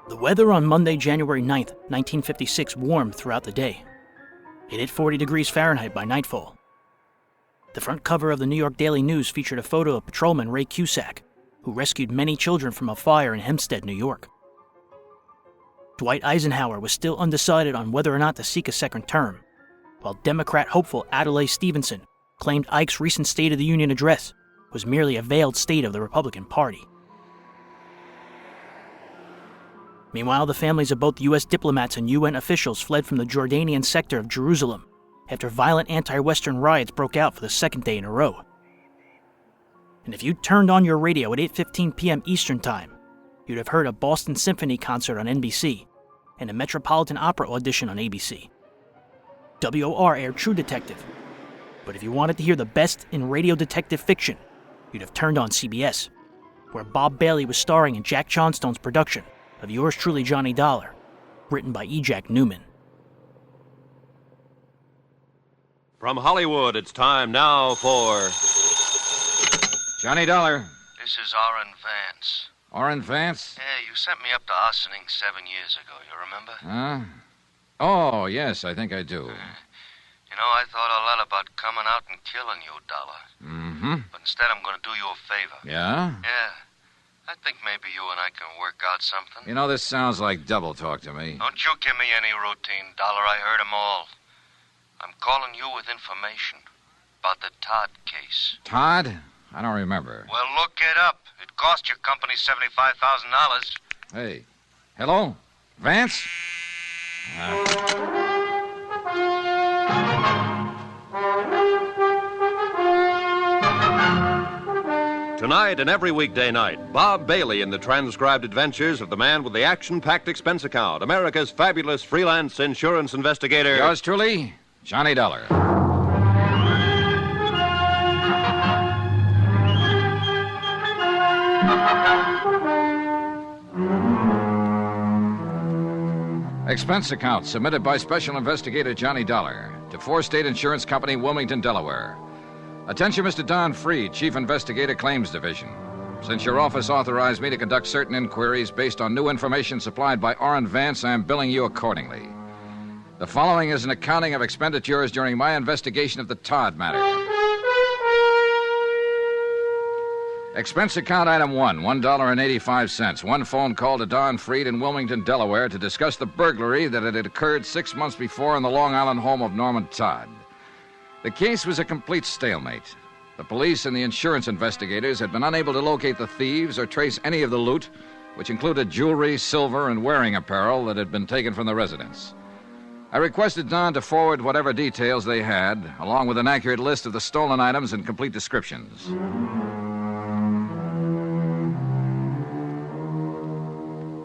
The weather on Monday, January 9th, 1956 warmed throughout the day. It hit 40 degrees Fahrenheit by nightfall. The front cover of the New York Daily News featured a photo of patrolman Ray Cusack, who rescued many children from a fire in Hempstead, New York. Dwight Eisenhower was still undecided on whether or not to seek a second term, while Democrat hopeful Adlai Stevenson claimed Ike's recent State of the Union address was merely a veiled state of the Republican Party. Meanwhile, the families of both U.S. diplomats and UN officials fled from the Jordanian sector of Jerusalem after violent anti-Western riots broke out for the second day in a row. And if you turned on your radio at 8:15 p.m. Eastern Time, you'd have heard a Boston Symphony concert on NBC and a Metropolitan Opera audition on ABC. WOR aired True Detective, but if you wanted to hear the best in radio detective fiction, you'd have turned on CBS, where Bob Bailey was starring in Jack Johnstone's production of Yours Truly, Johnny Dollar, written by E. Jack Neuman. From Hollywood, it's time now for Johnny Dollar. This is Orrin Vance. Orrin Vance? Yeah, you sent me up to Ossining 7 years ago, you remember? Huh? Oh, yes, I think I do. You know, I thought a lot about coming out and killing you, Dollar. Mm-hmm. But instead, I'm going to do you a favor. Yeah? Yeah. I think maybe you and I can work out something. You know, this sounds like double talk to me. Don't you give me any routine, Dollar. I heard 'em all. I'm calling you with information about the Todd case. Todd? I don't remember. Well, look it up. It cost your company $75,000. Hey. Hello? Vance? Tonight and every weekday night, Bob Bailey in the transcribed adventures of the man with the action-packed expense account, America's fabulous freelance insurance investigator. Yours truly, Johnny Dollar. Expense account submitted by Special Investigator Johnny Dollar to Four State Insurance Company, Wilmington, Delaware. Attention, Mr. Don Freed, Chief Investigator, Claims Division. Since your office authorized me to conduct certain inquiries based on new information supplied by Orrin Vance, I am billing you accordingly. The following is an accounting of expenditures during my investigation of the Todd matter. Expense account item 1, $1.85. One phone call to Don Freed in Wilmington, Delaware to discuss the burglary that had occurred 6 months before in the Long Island home of Norman Todd. The case was a complete stalemate. The police and the insurance investigators had been unable to locate the thieves or trace any of the loot, which included jewelry, silver, and wearing apparel that had been taken from the residence. I requested Don to forward whatever details they had, along with an accurate list of the stolen items and complete descriptions.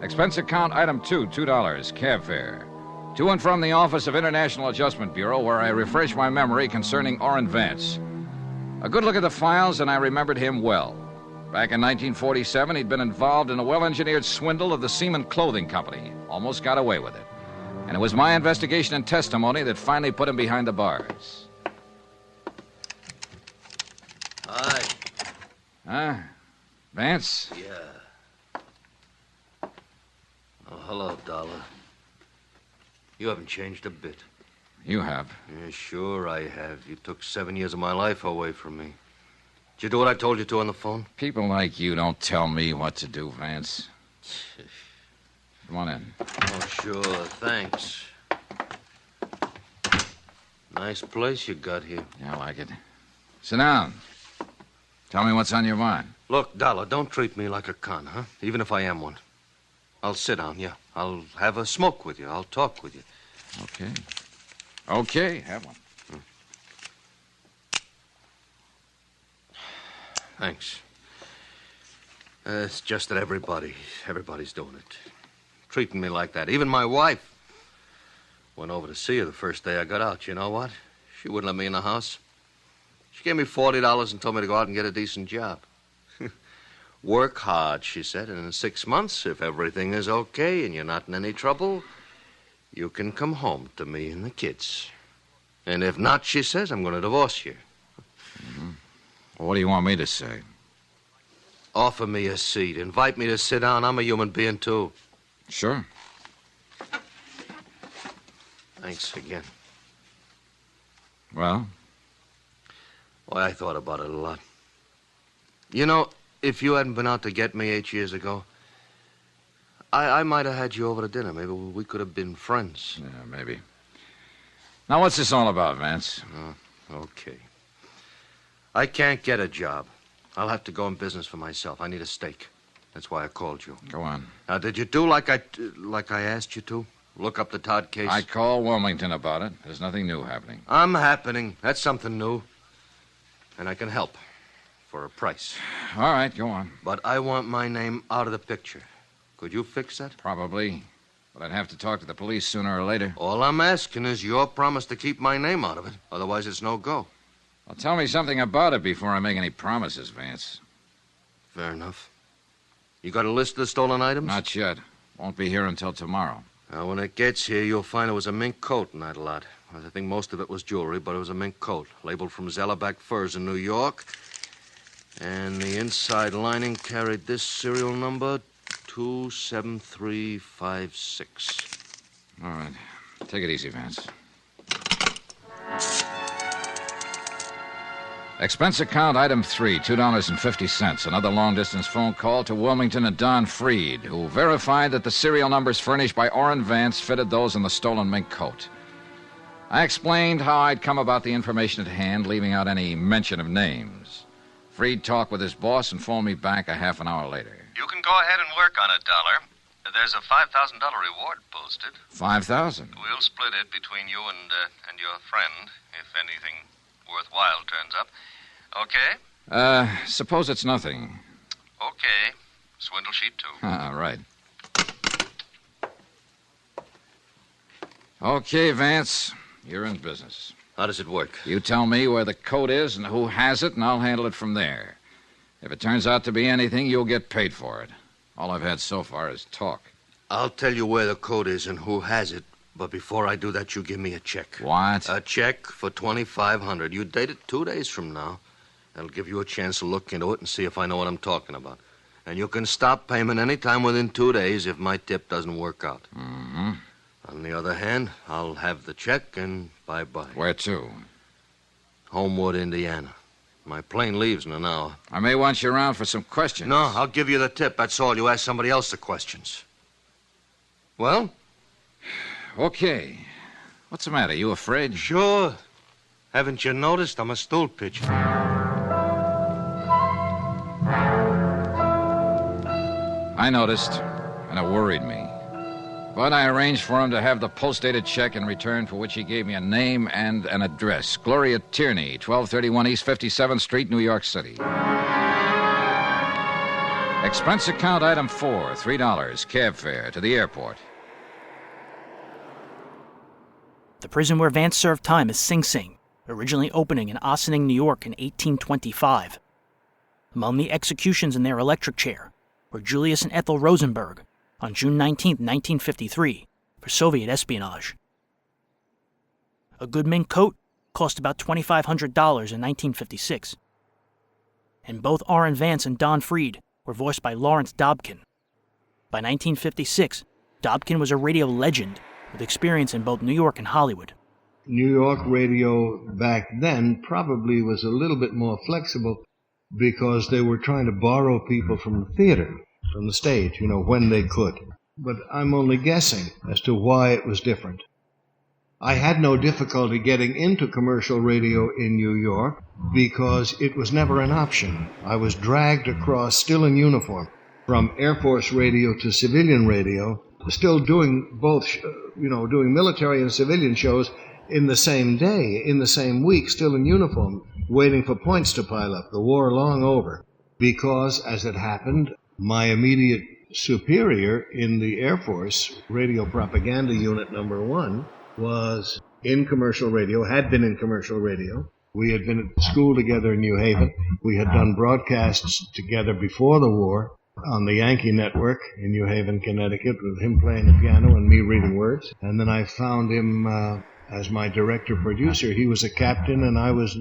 Expense account item 2, $2, cab fare. To and from the Office of International Adjustment Bureau, where I refreshed my memory concerning Orrin Vance. A good look at the files, and I remembered him well. Back in 1947, he'd been involved in a well-engineered swindle of the Seaman Clothing Company. Almost got away with it. And it was my investigation and testimony that finally put him behind the bars. Hi. Huh? Vance? Yeah. Oh, hello, Dollar. You haven't changed a bit. You have. Yeah, sure I have. You took 7 years of my life away from me. Did you do what I told you to on the phone? People like you don't tell me what to do, Vance. Come on in. Oh, sure. Thanks. Nice place you got here. Yeah, I like it. Sit down. Tell me what's on your mind. Look, Dollar, don't treat me like a con, huh? Even if I am one. I'll sit down, yeah. I'll have a smoke with you. I'll talk with you. Okay. Okay, have one. Thanks. It's just that everybody's doing it. Treating me like that. Even my wife. Went over to see her the first day I got out. You know what? She wouldn't let me in the house. She gave me $40 and told me to go out and get a decent job. Work hard, she said, and in 6 months, if everything is okay and you're not in any trouble, you can come home to me and the kids. And if not, she says, I'm going to divorce you. Mm-hmm. What do you want me to say? Offer me a seat. Invite me to sit down. I'm a human being, too. Sure. Thanks again. Well? Boy, I thought about it a lot. You know, if you hadn't been out to get me 8 years ago, I might have had you over to dinner. Maybe we could have been friends. Yeah, maybe. Now, what's this all about, Vance? Okay. I can't get a job. I'll have to go in business for myself. I need a stake. That's why I called you. Go on. Now, did you do like I asked you to? Look up the Todd case? I called Wilmington about it. There's nothing new happening. I'm happening. That's something new. And I can help. For a price. All right, go on. But I want my name out of the picture. Could you fix that? Probably. But I'd have to talk to the police sooner or later. All I'm asking is your promise to keep my name out of it. Otherwise, it's no go. Well, tell me something about it before I make any promises, Vance. Fair enough. You got a list of the stolen items? Not yet. Won't be here until tomorrow. Now, when it gets here, you'll find it was a mink coat in that lot. I think most of it was jewelry, but it was a mink coat, labeled from Zellerback Furs in New York. And the inside lining carried this serial number, 27356. All right. Take it easy, Vance. Expense account item 3, $2.50. Another long-distance phone call to Wilmington and Don Freed, who verified that the serial numbers furnished by Orrin Vance fitted those in the stolen mink coat. I explained how I'd come about the information at hand, leaving out any mention of names. Freed talked with his boss and phoned me back a half an hour later. You can go ahead and work on it, Dollar. There's a $5,000 reward posted. $5,000? We'll split it between you and your friend, if anything worthwhile turns up. Okay? Suppose it's nothing. Okay. Swindle sheet 2. Right. Okay, Vance, you're in business. How does it work? You tell me where the coat is and who has it, and I'll handle it from there. If it turns out to be anything, you'll get paid for it. All I've had so far is talk. I'll tell you where the coat is and who has it, but before I do that, you give me a check. What? A check for $2,500. You date it 2 days from now. That'll give you a chance to look into it and see if I know what I'm talking about. And you can stop payment any time within 2 days if my tip doesn't work out. Mm-hmm. On the other hand, I'll have the check and bye-bye. Where to? Homewood, Indiana. My plane leaves in an hour. I may want you around for some questions. No, I'll give you the tip. That's all. You ask somebody else the questions. Well? Okay. What's the matter? You afraid? Sure. Haven't you noticed? I'm a stool pitcher. I noticed, and it worried me. But I arranged for him to have the post-dated check in return, for which he gave me a name and an address. Gloria Tierney, 1231 East 57th Street, New York City. Expense account item 4, $3, cab fare to the airport. The prison where Vance served time is Sing Sing, originally opening in Ossining, New York in 1825. Among the executions in their electric chair were Julius and Ethel Rosenberg on June 19, 1953, for Soviet espionage. A good mink coat cost about $2,500 in 1956. And both Orrin Vance and Don Freed were voiced by Lawrence Dobkin. By 1956, Dobkin was a radio legend with experience in both New York and Hollywood. New York radio back then probably was a little bit more flexible because they were trying to borrow people from the theater, from the stage, when they could. But I'm only guessing as to why it was different. I had no difficulty getting into commercial radio in New York because it was never an option. I was dragged across, still in uniform, from Air Force radio to civilian radio, still doing both, doing military and civilian shows in the same day, in the same week, still in uniform, waiting for points to pile up, the war long over. Because, as it happened, my immediate superior in the Air Force, Radio Propaganda Unit Number 1, was in commercial radio, had been in commercial radio. We had been at school together in New Haven. We had done broadcasts together before the war on the Yankee Network in New Haven, Connecticut, with him playing the piano and me reading words. And then I found him as my director-producer. He was a captain and I was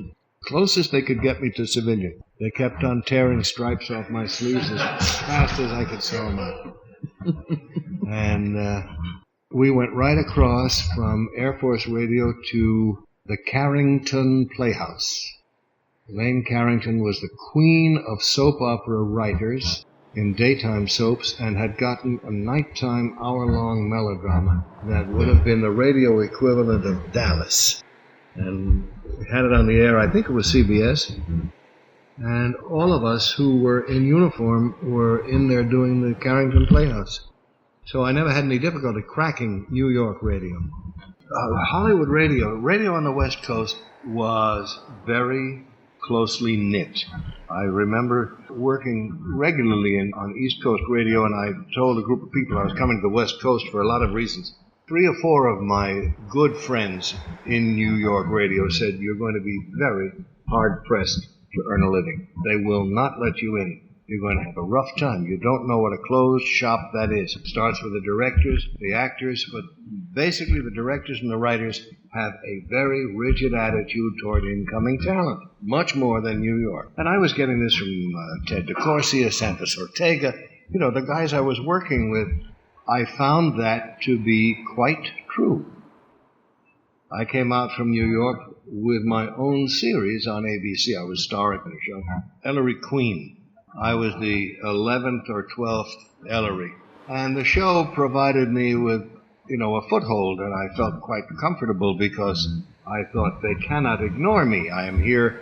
closest they could get me to civilian. They kept on tearing stripes off my sleeves as fast as I could sew them up. And we went right across from Air Force Radio to the Carrington Playhouse. Elaine Carrington was the queen of soap opera writers in daytime soaps and had gotten a nighttime hour-long melodrama that would have been the radio equivalent of Dallas. And we had it on the air, I think it was CBS. And all of us who were in uniform were in there doing the Carrington Playhouse. So I never had any difficulty cracking New York radio. Hollywood radio on the West Coast was very closely knit. I remember working regularly on East Coast radio, and I told a group of people I was coming to the West Coast for a lot of reasons. 3 or 4 of my good friends in New York radio said, "You're going to be very hard-pressed to earn a living. They will not let you in. You're going to have a rough time. You don't know what a closed shop that is." It starts with the directors, the actors, but basically the directors and the writers have a very rigid attitude toward incoming talent, much more than New York. And I was getting this from Ted DeCorsia, Santos Ortega, the guys I was working with. I found that to be quite true. I came out from New York with my own series on ABC. I was starring in a show, Ellery Queen. I was the 11th or 12th Ellery. And the show provided me with, a foothold, and I felt quite comfortable because I thought they cannot ignore me. I am here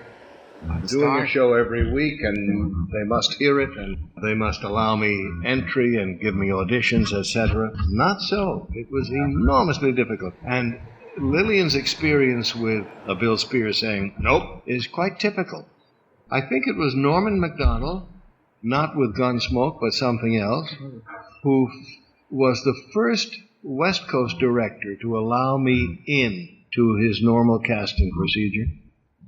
doing a show every week, and they must hear it, and they must allow me entry and give me auditions, etc. Not so. It was enormously difficult. And Lillian's experience with Bill Spears saying, "Nope," is quite typical. I think it was Norman Macdonald, not with Gunsmoke, but something else, who was the first West Coast director to allow me in to his normal casting procedure.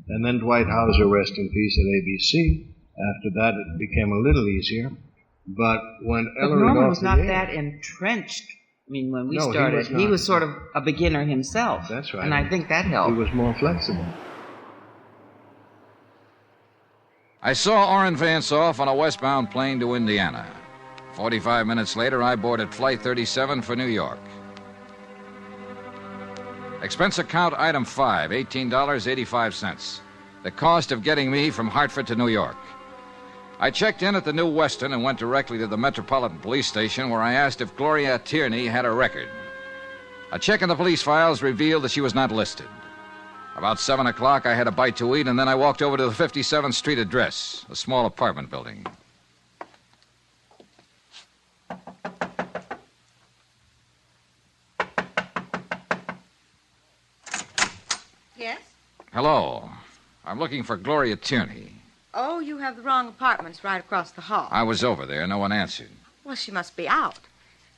And then Dwight Hauser, rest in peace, at ABC. After that, it became a little easier. But when Ellery Norman was not that entrenched. I mean, when we started, he was sort of a beginner himself. That's right. And I think that helped. He was more flexible. I saw Orrin Vance off on a westbound plane to Indiana. 45 minutes later, I boarded Flight 37 for New York. Expense account item 5, $18.85. The cost of getting me from Hartford to New York. I checked in at the New Weston and went directly to the Metropolitan Police Station, where I asked if Gloria Tierney had a record. A check in the police files revealed that she was not listed. About 7 o'clock, I had a bite to eat, and then I walked over to the 57th Street address, a small apartment building. Yes? Hello. I'm looking for Gloria Tierney. Oh, you have the wrong apartments right across the hall. I was over there. No one answered. Well, she must be out.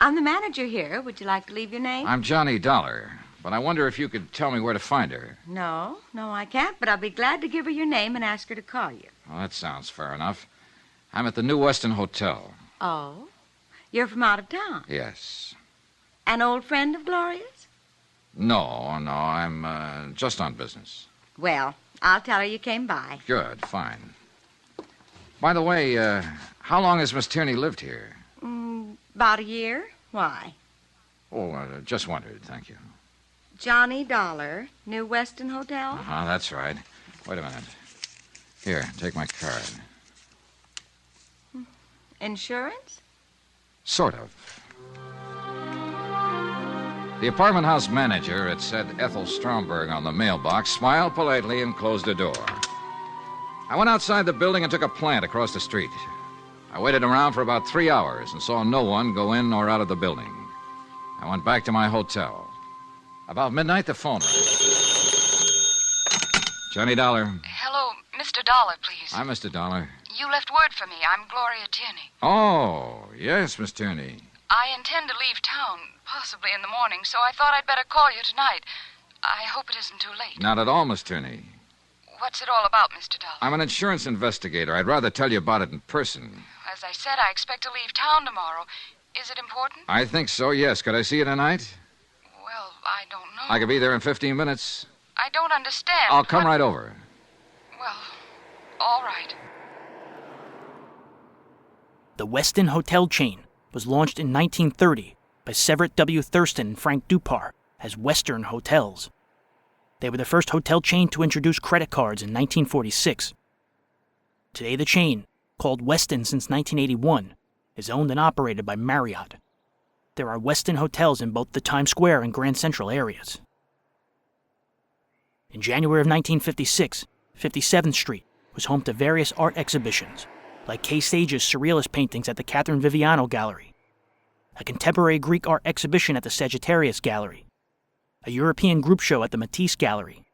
I'm the manager here. Would you like to leave your name? I'm Johnny Dollar, but I wonder if you could tell me where to find her. No, I can't, but I'll be glad to give her your name and ask her to call you. Well, that sounds fair enough. I'm at the New Weston Hotel. Oh? You're from out of town? Yes. An old friend of Gloria's? No, I'm just on business. Well, I'll tell her you came by. Good, fine. By the way, how long has Miss Tierney lived here? About a year. Why? Oh, just wondered, thank you. Johnny Dollar, New Weston Hotel? That's right. Wait a minute. Here, take my card. Insurance? Sort of. The apartment house manager, it said Ethel Stromberg on the mailbox, smiled politely and closed the door. I went outside the building and took a plant across the street. I waited around for about 3 hours and saw no one go in or out of the building. I went back to my hotel. About midnight, the phone rang. Johnny Dollar. Hello, Mr. Dollar, please. Hi, Mr. Dollar. You left word for me. I'm Gloria Tierney. Oh, yes, Miss Tierney. I intend to leave town, possibly in the morning, so I thought I'd better call you tonight. I hope it isn't too late. Not at all, Miss Tierney. What's it all about, Mr. Dollar? I'm an insurance investigator. I'd rather tell you about it in person. As I said, I expect to leave town tomorrow. Is it important? I think so, yes. Could I see you tonight? Well, I don't know. I could be there in 15 minutes. I don't understand. I'll come right over. Well, All right. The Westin Hotel chain was launched in 1930 by Severett W. Thurston and Frank Dupar as Western Hotels. They were the first hotel chain to introduce credit cards in 1946. Today the chain, called Westin since 1981, is owned and operated by Marriott. There are Westin hotels in both the Times Square and Grand Central areas. In January of 1956, 57th Street was home to various art exhibitions, like Kay Sage's surrealist paintings at the Catherine Viviano Gallery, a contemporary Greek art exhibition at the Sagittarius Gallery, a European group show at the Matisse Gallery,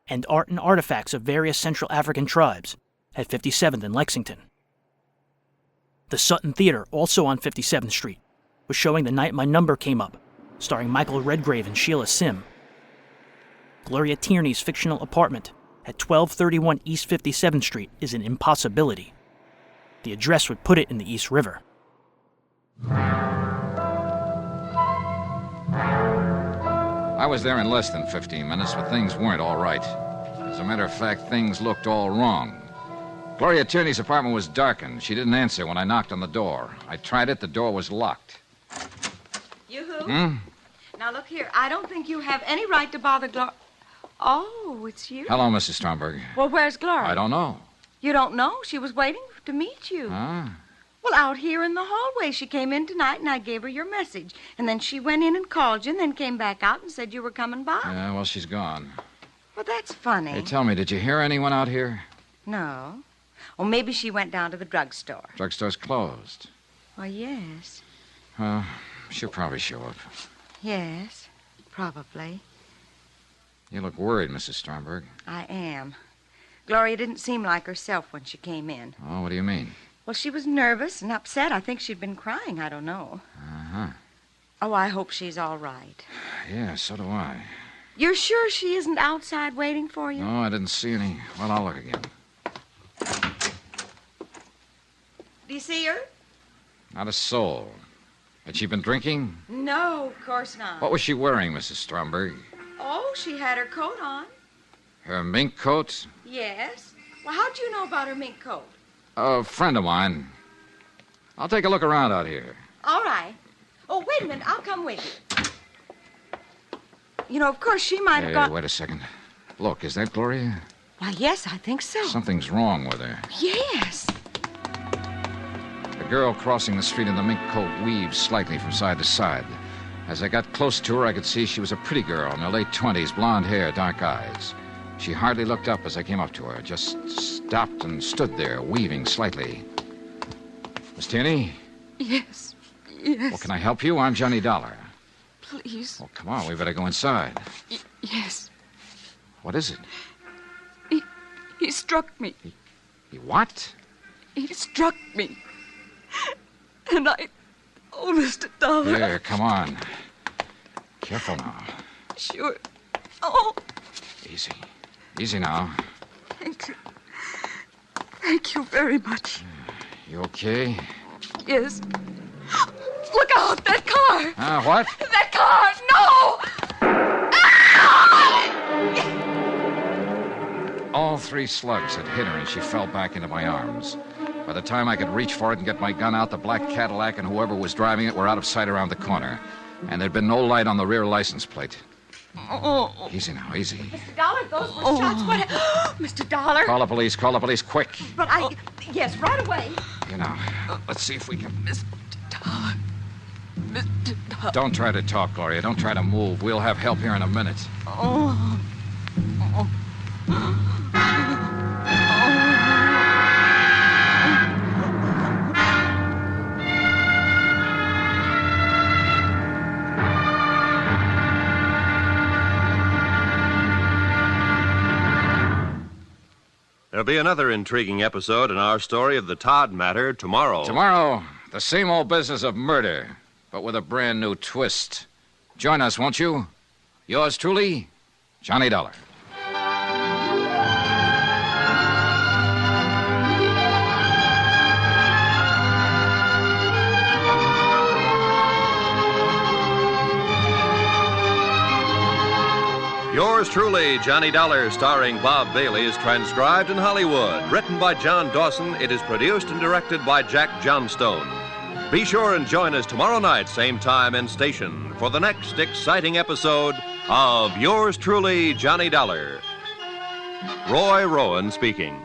and art and artifacts of various Central African tribes at 57th and Lexington. The Sutton Theater, also on 57th Street, was showing The Night My Number Came Up, starring Michael Redgrave and Sheila Sim. Gloria Tierney's fictional apartment at 1231 East 57th Street is an impossibility. The address would put it in the East River. I was there in less than 15 minutes, but things weren't all right. As a matter of fact, things looked all wrong. Gloria Tierney's apartment was darkened. She didn't answer when I knocked on the door. I tried it. The door was locked. Yoo-hoo. Now, look here. I don't think you have any right to bother Oh, it's you. Hello, Mrs. Stromberg. Well, where's Gloria? I don't know. You don't know? She was waiting to meet you. Ah. Well, out here in the hallway. She came in tonight, and I gave her your message. And then she went in and called you, and then came back out and said you were coming by. Yeah, well, she's gone. Well, that's funny. Hey, tell me, did you hear anyone out here? No. Well, maybe she went down to the drugstore. Drugstore's closed. Well, yes. She'll probably show up. Yes, probably. You look worried, Mrs. Stromberg. I am. Gloria didn't seem like herself when she came in. Oh, what do you mean? Well, she was nervous and upset. I think she'd been crying. I don't know. Uh-huh. Oh, I hope she's all right. Yeah, so do I. You're sure she isn't outside waiting for you? No, I didn't see any. Well, I'll look again. Do you see her? Not a soul. Had she been drinking? No, of course not. What was she wearing, Mrs. Stromberg? Oh, she had her coat on. Her mink coat? Yes. Well, how'd you know about her mink coat? A friend of mine. I'll take a look around out here. All right. Oh, wait a minute. I'll come with you. You know, of course, she might have got... Wait a second. Look, is that Gloria? Why, yes, I think so. Something's wrong with her. Yes. The girl crossing the street in the mink coat weaved slightly from side to side. As I got close to her, I could see she was a pretty girl in her late 20s, blonde hair, dark eyes. She hardly looked up as I came up to her, just stopped and stood there, weaving slightly. Miss Tierney? Yes. Well, can I help you? I'm Johnny Dollar. Please. Well, come on, we better go inside. Yes. What is it? He struck me. He what? He struck me. And Oh, Mr. Dollar. Here, come on. Careful now. Sure. Oh. Easy. Easy now. Thank you. Thank you very much. You okay? Yes. Look out! That car! What? That car! No! All 3 slugs had hit her, and she fell back into my arms. By the time I could reach for it and get my gun out, the black Cadillac and whoever was driving it were out of sight around the corner. And there'd been no light on the rear license plate. Oh. Easy now, easy. Mr. Dollar, those were shots. What? Mr. Dollar. Call the police, quick. But yes, right away. You know, let's see if we can... Mr. Dollar. Mr. Dollar. Don't try to talk, Gloria. Don't try to move. We'll have help here in a minute. Oh. There'll be another intriguing episode in our story of the Todd matter tomorrow. Tomorrow, the same old business of murder, but with a brand new twist. Join us, won't you? Yours truly, Johnny Dollar. Yours Yours truly, Johnny Dollar, starring Bob Bailey, is transcribed in Hollywood. Written by John Dawson, it is produced and directed by Jack Johnstone. Be sure and join us tomorrow night, same time and station, for the next exciting episode of Yours truly, Johnny Dollar. Roy Rowan speaking.